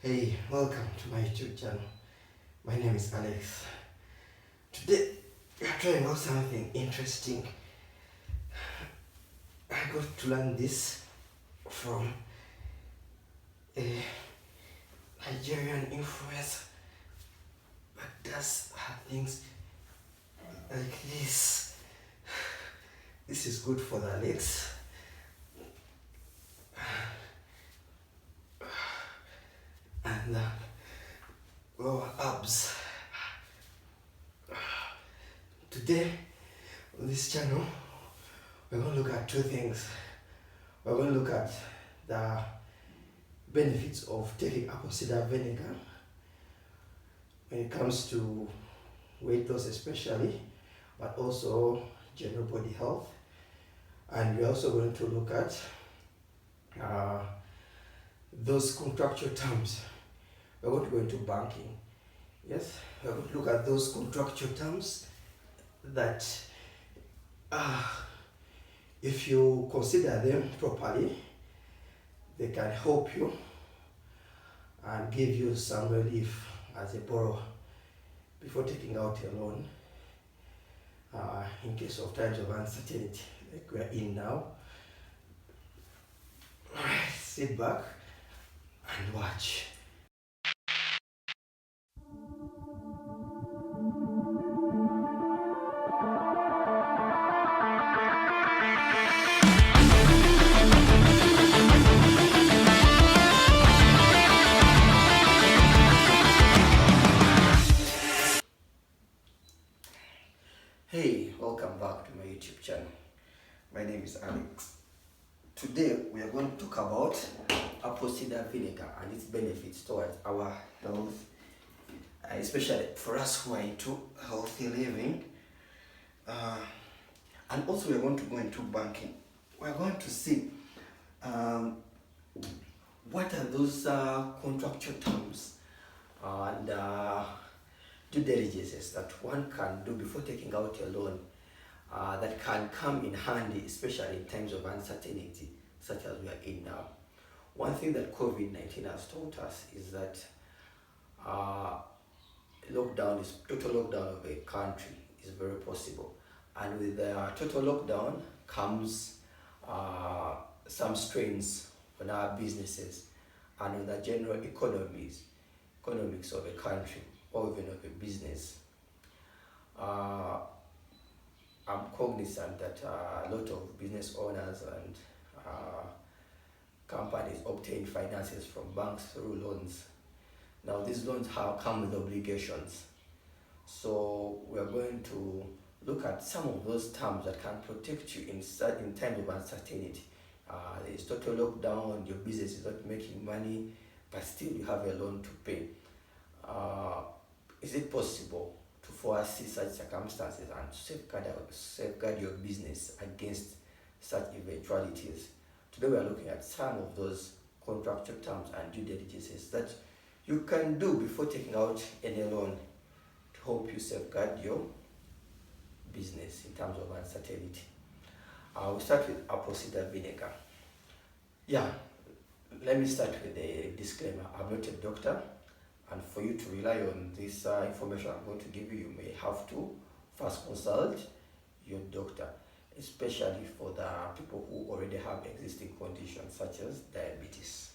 Hey, welcome to my YouTube channel. My name is Alex. Today we are trying out something interesting. I got to learn this from a Nigerian influencer that does her things like this. This is good for the legs and the lower abs. Today on this channel we're going to look at two things. We're going to look at the benefits of taking apple cider vinegar when it comes to weight loss especially, but also general body health. And we're also going to look at those contractual terms. We're going to go into banking. Yes, we're going to look at those contractual terms that if you consider them properly, they can help you and give you some relief as a borrower before taking out a loan in case of times of uncertainty like we're in now. Alright, sit back and watch. Hey, welcome back to my YouTube channel. My name is Alex. Today we are going to talk about apple cider vinegar and its benefits towards our health, especially for us who are into healthy living. And also we are going to go into banking. We are going to see what are those contractual terms and due diligences that one can do before taking out a loan that can come in handy, especially in times of uncertainty such as we are in now. One thing that COVID-19 has taught us is that total lockdown of a country is very possible, and with the total lockdown comes some strains on our businesses and on the general economics of a country or even of a business. I'm cognizant that a lot of business owners and companies obtain finances from banks through loans. Now these loans come with obligations. So we are going to look at some of those terms that can protect you in times of uncertainty. There is total lockdown, your business is not making money, but still you have a loan to pay. Is it possible to foresee such circumstances and safeguard your business against such eventualities? Today we are looking at some of those contractual terms and due diligences that you can do before taking out any loan to help you safeguard your business in terms of uncertainty. We'll start with apple cider vinegar. Yeah, let me start with a disclaimer. I'm not a doctor, and for you to rely on this information I'm going to give you, you may have to first consult your doctor, especially for the people who already have existing conditions such as diabetes.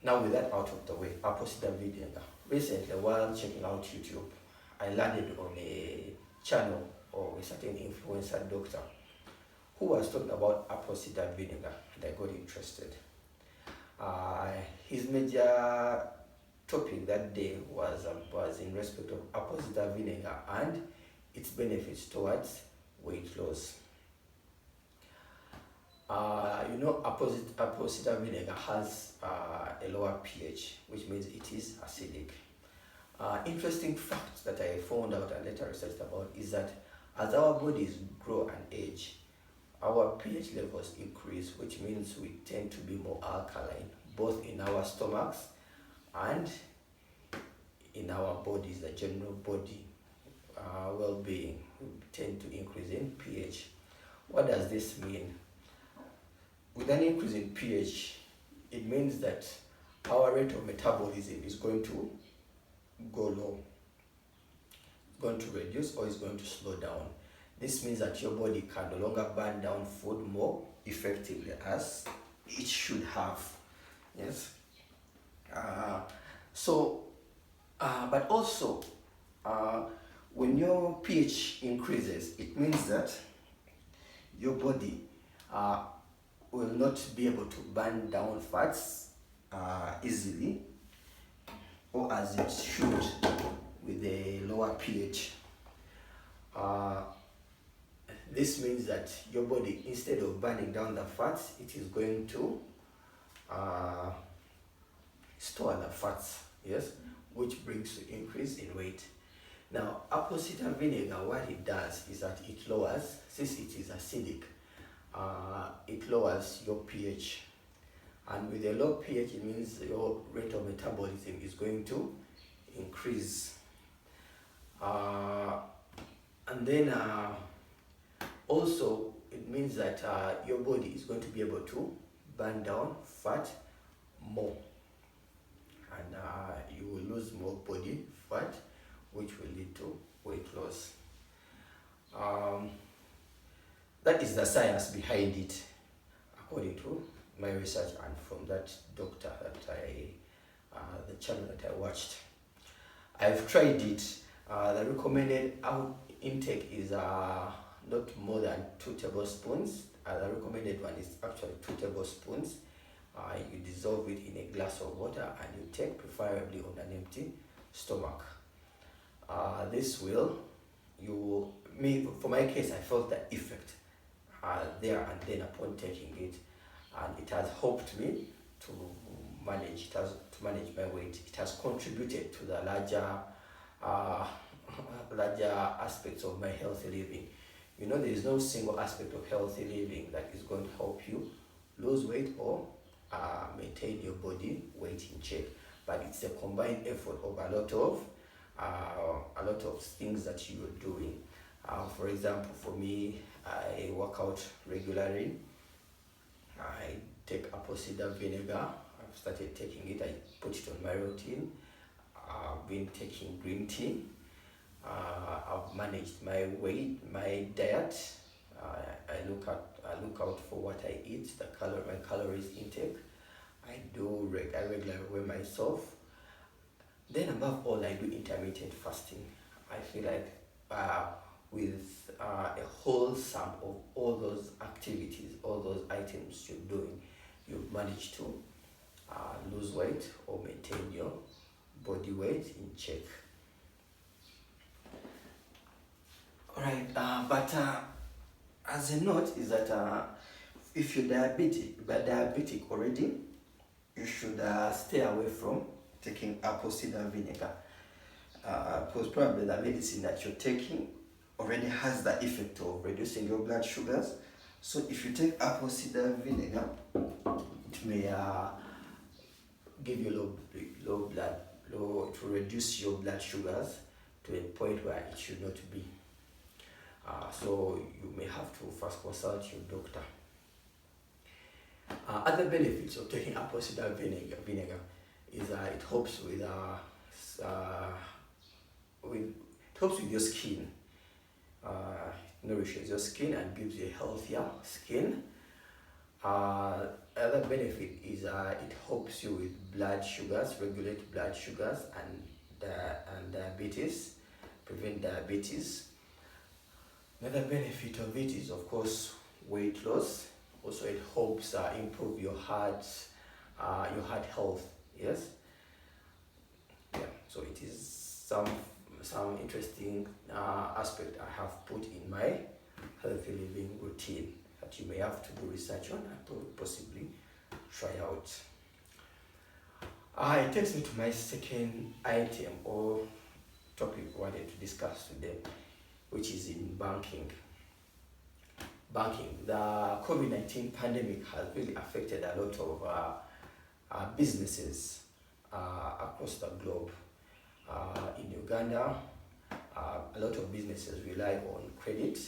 Now with that out of the way, apple cider vinegar. Recently, while checking out YouTube, I landed on a channel of a certain influencer doctor who was talking about apple cider vinegar, and I got interested. His major topic that day was in respect of apple cider vinegar and its benefits towards weight loss. Apple cider vinegar has a lower pH, which means it is acidic. Interesting fact that I found out and later researched about is that as our bodies grow and age, our pH levels increase, which means we tend to be more alkaline, both in our stomachs and in our bodies, the general body well-being. We tend to increase in pH. What does this mean? With an increase in pH, it means that our rate of metabolism is going to go low, going to reduce, or is going to slow down. This means that your body can no longer burn down food more effectively as it should have. Yes. Uh, so, but also, when your pH increases, it means that your body will not be able to burn down fats easily, or as it should with a lower pH. This means that your body, instead of burning down the fats, it is going to store the fats, yes, which brings to increase in weight. Now, apple cider vinegar, what it does is that it lowers, since it is acidic, it lowers your pH. And with a low pH, it means your rate of metabolism is going to increase. And then also, it means that your body is going to be able to burn down fat more. And you will lose more body fat, which will lead to weight loss. That is the science behind it, according to my research and from that doctor that the channel that I watched. I've tried it. The recommended intake is not more than 2 tablespoons. The recommended one is actually 2 tablespoons. You dissolve it in a glass of water and you take, preferably on an empty stomach. This will, for my case, I felt the effect there and then upon taking it, and it has helped me to manage my weight. It has contributed to the larger aspects of my healthy living. You know, there is no single aspect of healthy living that is going to help you lose weight or maintain your body weight in check, but it's a combined effort of a lot of things that you are doing. For example, for me, I work out regularly. I take apple cider vinegar. I've started taking it. I put it on my routine. I've been taking green tea. I've managed my weight, my diet. I look out for what I eat, my calories intake. I regularly weigh myself. Then above all, I do intermittent fasting. I feel like with a whole sum of all those activities, all those items you're doing, you've managed to lose weight or maintain your body weight in check. Alright, but as a note is that if you're diabetic already, you should stay away from taking apple cider vinegar, because probably the medicine that you're taking already has the effect of reducing your blood sugars. So if you take apple cider vinegar, it may give you it will reduce your blood sugars to a point where it should not be. So you may have to first consult your doctor. Other benefits of taking apple cider vinegar is it helps with your skin. It nourishes your skin and gives you a healthier skin. Other benefit is it helps you with blood sugars, regulate blood sugars and diabetes, prevent diabetes. Another benefit of it is, of course, weight loss. Also, it helps improve your heart health. Yes. Yeah. So it is some interesting aspect I have put in my healthy living routine that you may have to do research on and possibly try out. It takes me to my second item or topic I wanted to discuss today, which is in banking. The COVID-19 pandemic has really affected a lot of businesses across the globe. In Uganda, a lot of businesses rely on credit.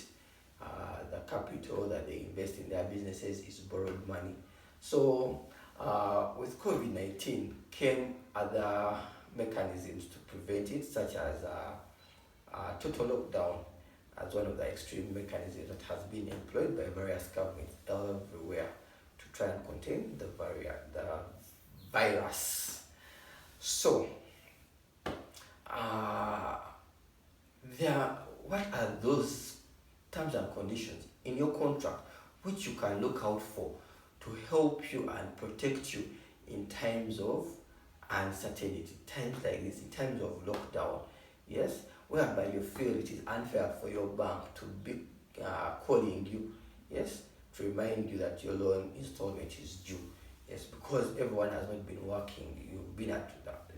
The capital that they invest in their businesses is borrowed money. So With COVID-19 came other mechanisms to prevent it, such as total lockdown as one of the extreme mechanisms that has been employed by various governments everywhere to try and contain the virus. So, what are those terms and conditions in your contract which you can look out for to help you and protect you in times of uncertainty, times like this, in times of lockdown, yes, whereby you feel it is unfair for your bank to be calling you, yes, to remind you that your loan installment is due, yes, because everyone has not been working. You've been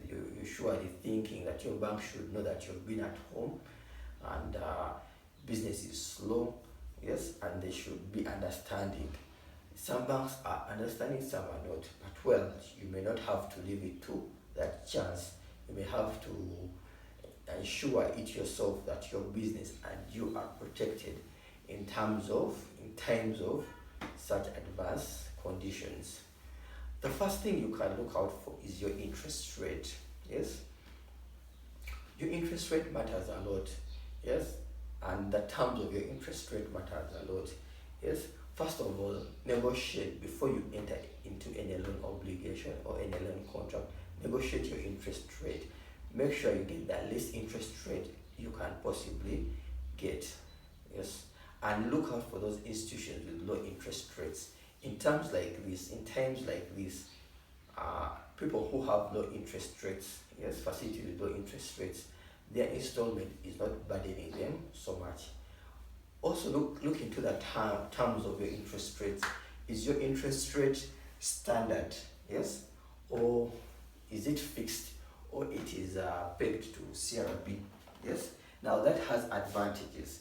you're surely thinking that your bank should know that you've been at home and business is slow, yes, and they should be understanding. Some banks are understanding, some are not, but well, you may not have to leave it to that chance. You may have to ensure it yourself that your business and you are protected in times of such adverse conditions. The first thing you can look out for is your interest rate. Yes, your interest rate matters a lot. Yes, and the terms of your interest rate matters a lot. Yes, first of all, negotiate before you enter into any loan obligation or any loan contract. Negotiate your interest rate. Make sure you get the least interest rate you can possibly get. Yes, and look out for those institutions with low interest rates. In times like this, people who have low interest rates, yes, facilities with low interest rates, their installment is not burdening them so much. Also, look into the terms of your interest rates. Is your interest rate standard, yes, or is it fixed, or it is pegged to CRB, yes? Now that has advantages.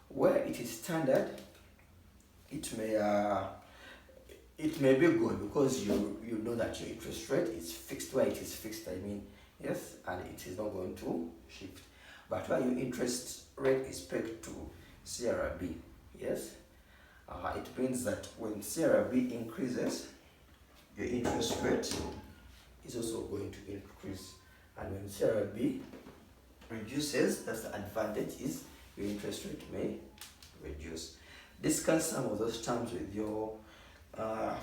Where it is standard, it may be good because you know that your interest rate is fixed. Where it is fixed, I mean, yes, and it is not going to shift. But where your interest rate is pegged to CRB, yes, it means that when CRB increases, your interest rate is also going to increase, and when CRB reduces, that's the advantage, is your interest rate may reduce. Discuss some of those terms with your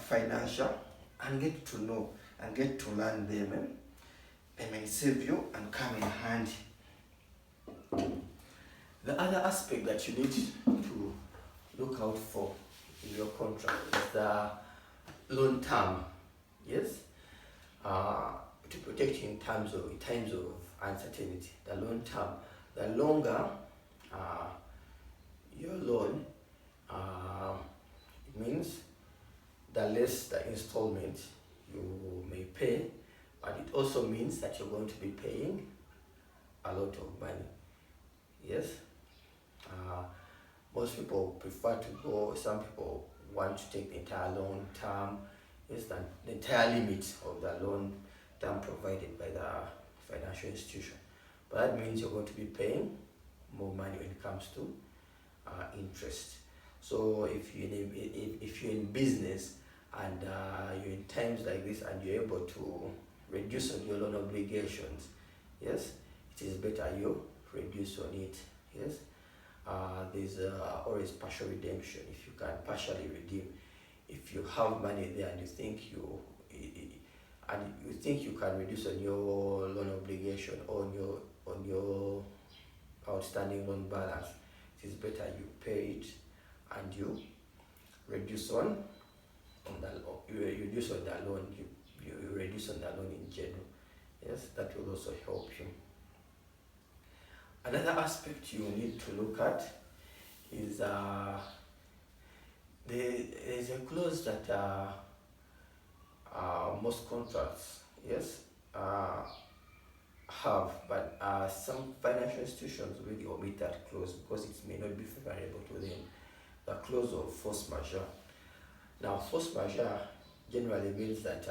financial and get to know and get to learn them. They may save you and come in handy. The other aspect that you need to look out for in your contract is the loan term. Yes, to protect you in times of uncertainty. The loan term. The longer your loan, it means the less the installment you may pay, but it also means that you're going to be paying a lot of money. Yes, most people prefer to go. Some people want to take the entire loan term, yes, the entire limit of the loan term provided by the financial institution. But that means you're going to be paying more money when it comes to interest. So if you're in business and you're in times like this and you're able to reduce on your loan obligations, yes, it is better you reduce on it. Yes, there's always partial redemption. If you can partially redeem, if you have money there and you think you can reduce on your loan obligation or on your outstanding loan balance, it is better you pay it and you reduce on the loan. You reduce on the loan in general. Yes, that will also help you. Another aspect you need to look at is there is a clause that most contracts, yes, have, but some financial institutions really omit that clause because it may not be favorable to them. The clause of force majeure. Now, force majeure generally means that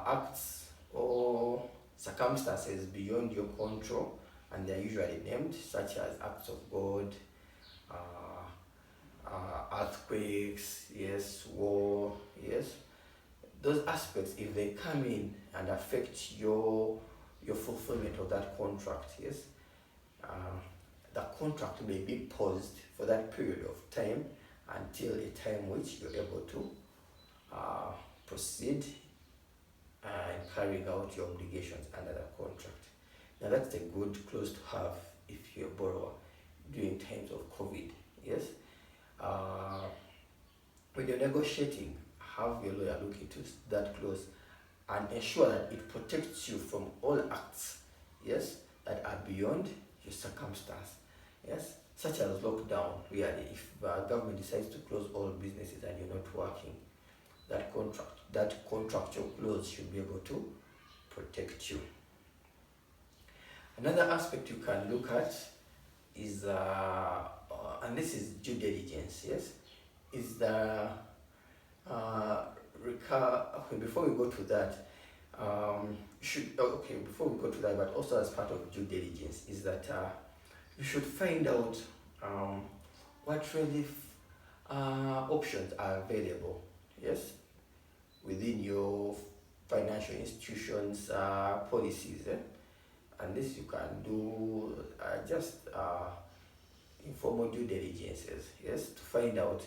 acts or circumstances beyond your control, and they are usually named, such as acts of God, earthquakes, yes, war, yes, yes, those aspects, if they come in and affect your fulfillment of that contract, yes, the contract may be paused for that period of time until a time which you're able to proceed and carrying out your obligations under the contract. Now that's a good clause to have if you're a borrower during times of COVID. Yes, when you're negotiating, have your lawyer look into that clause and ensure that it protects you from all acts, yes, that are beyond your circumstance, yes, such as lockdown. Really, if the government decides to close all businesses and you're not working, that contractual clause should be able to protect you. Another aspect you can look at is, and this is due diligence, yes, is the before we go to that, before we go to that, but also as part of due diligence, is that you should find out what relief options are available, yes, within your financial institutions policies, and this you can do just informal due diligences, yes, to find out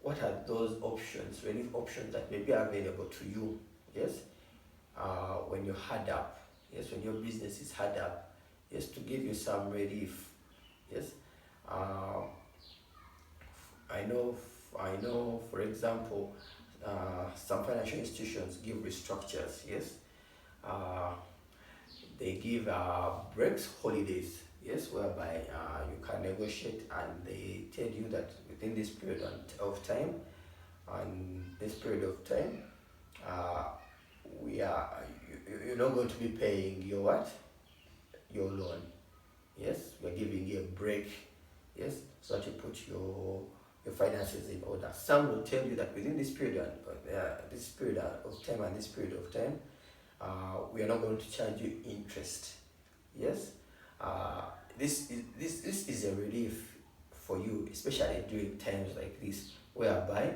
what are those options, relief options that may be available to you, yes, when you're hard up, yes, when your business is hard up, yes, to give you some relief, yes. I know, for example, some financial institutions give restructures, yes. They give breaks, holidays, yes, whereby you can negotiate, and they tell you that within this period of time, you're not going to be paying your loan, yes. We're giving you a break, yes, so that you put your finances in order. Some will tell you that within this period of time and this period of time, we are not going to charge you interest, yes. This is a relief for you, especially during times like this, whereby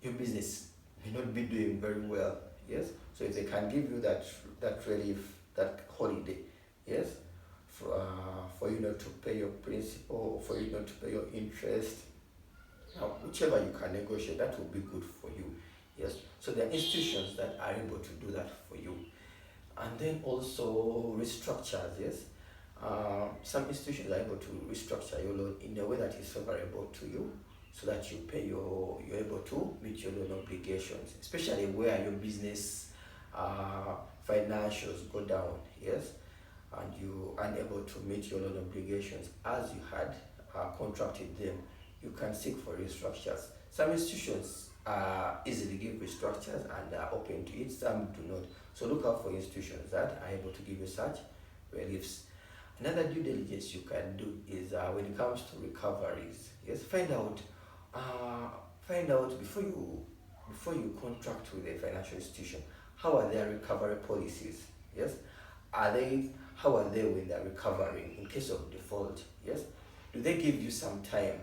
your business may not be doing very well, yes. So if they can give you that relief, that holiday, yes, for you not to pay your principal, or for you not to pay your interest, whichever you can negotiate, that will be good for you, yes. So there are institutions that are able to do that for you. And then also restructures, yes. Some institutions are able to restructure your loan in a way that is favorable to you, so that you're able to meet your loan obligations, especially where your business financials go down, yes, and you are unable to meet your loan obligations as you had contracted them. You can seek for restructures. Some institutions easily give restructures and are open to it, some do not. So look out for institutions that are able to give you such reliefs. Another due diligence you can do is when it comes to recoveries, yes, find out before you contract with a financial institution, how are their recovery policies, yes. How are they when they're recovering in case of default, yes. Do they give you some time,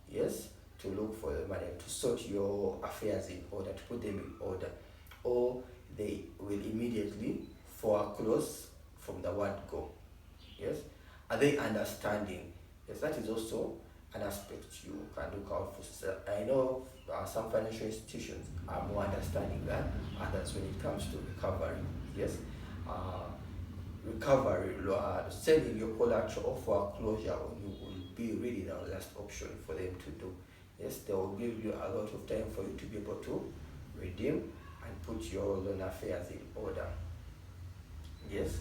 yes, to look for the money, to sort your affairs in order, to put them in order, or they will immediately foreclose from the word go, yes. Are they understanding? Yes, that is also an aspect you can look out for. So I know some financial institutions are more understanding than others when it comes to recovery, yes. Recovery, selling your collateral or foreclosure on you will be really the last option for them to do. Yes, they will give you a lot of time for you to be able to redeem and put your loan affairs in order. Yes.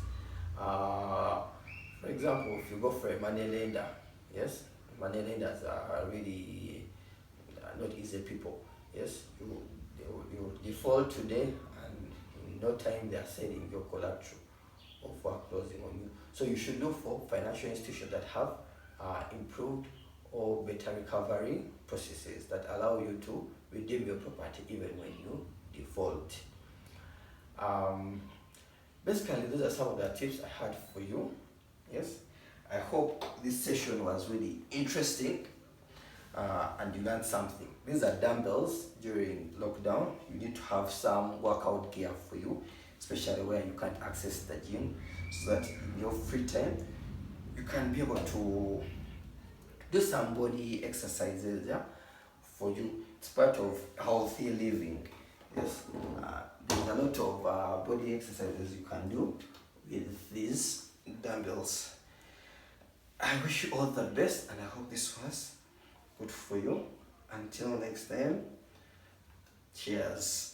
For example, if you go for a money lender, yes, money lenders are really not easy people. Yes, you default today, and in no time they are selling your collateral or foreclosing on you. So you should look for financial institutions that have improved or better recovery processes that allow you to redeem your property even when you default. Basically, those are some of the tips I had for you. Yes, I hope this session was really interesting, and you learn something. These are dumbbells. During lockdown, you need to have some workout gear for you, especially where you can't access the gym, so that in your free time you can be able to do some body exercises, yeah, for you. It's part of healthy living. Yes, there's a lot of body exercises you can do with these dumbbells. I wish you all the best, and I hope this was good for you. Until next time, cheers.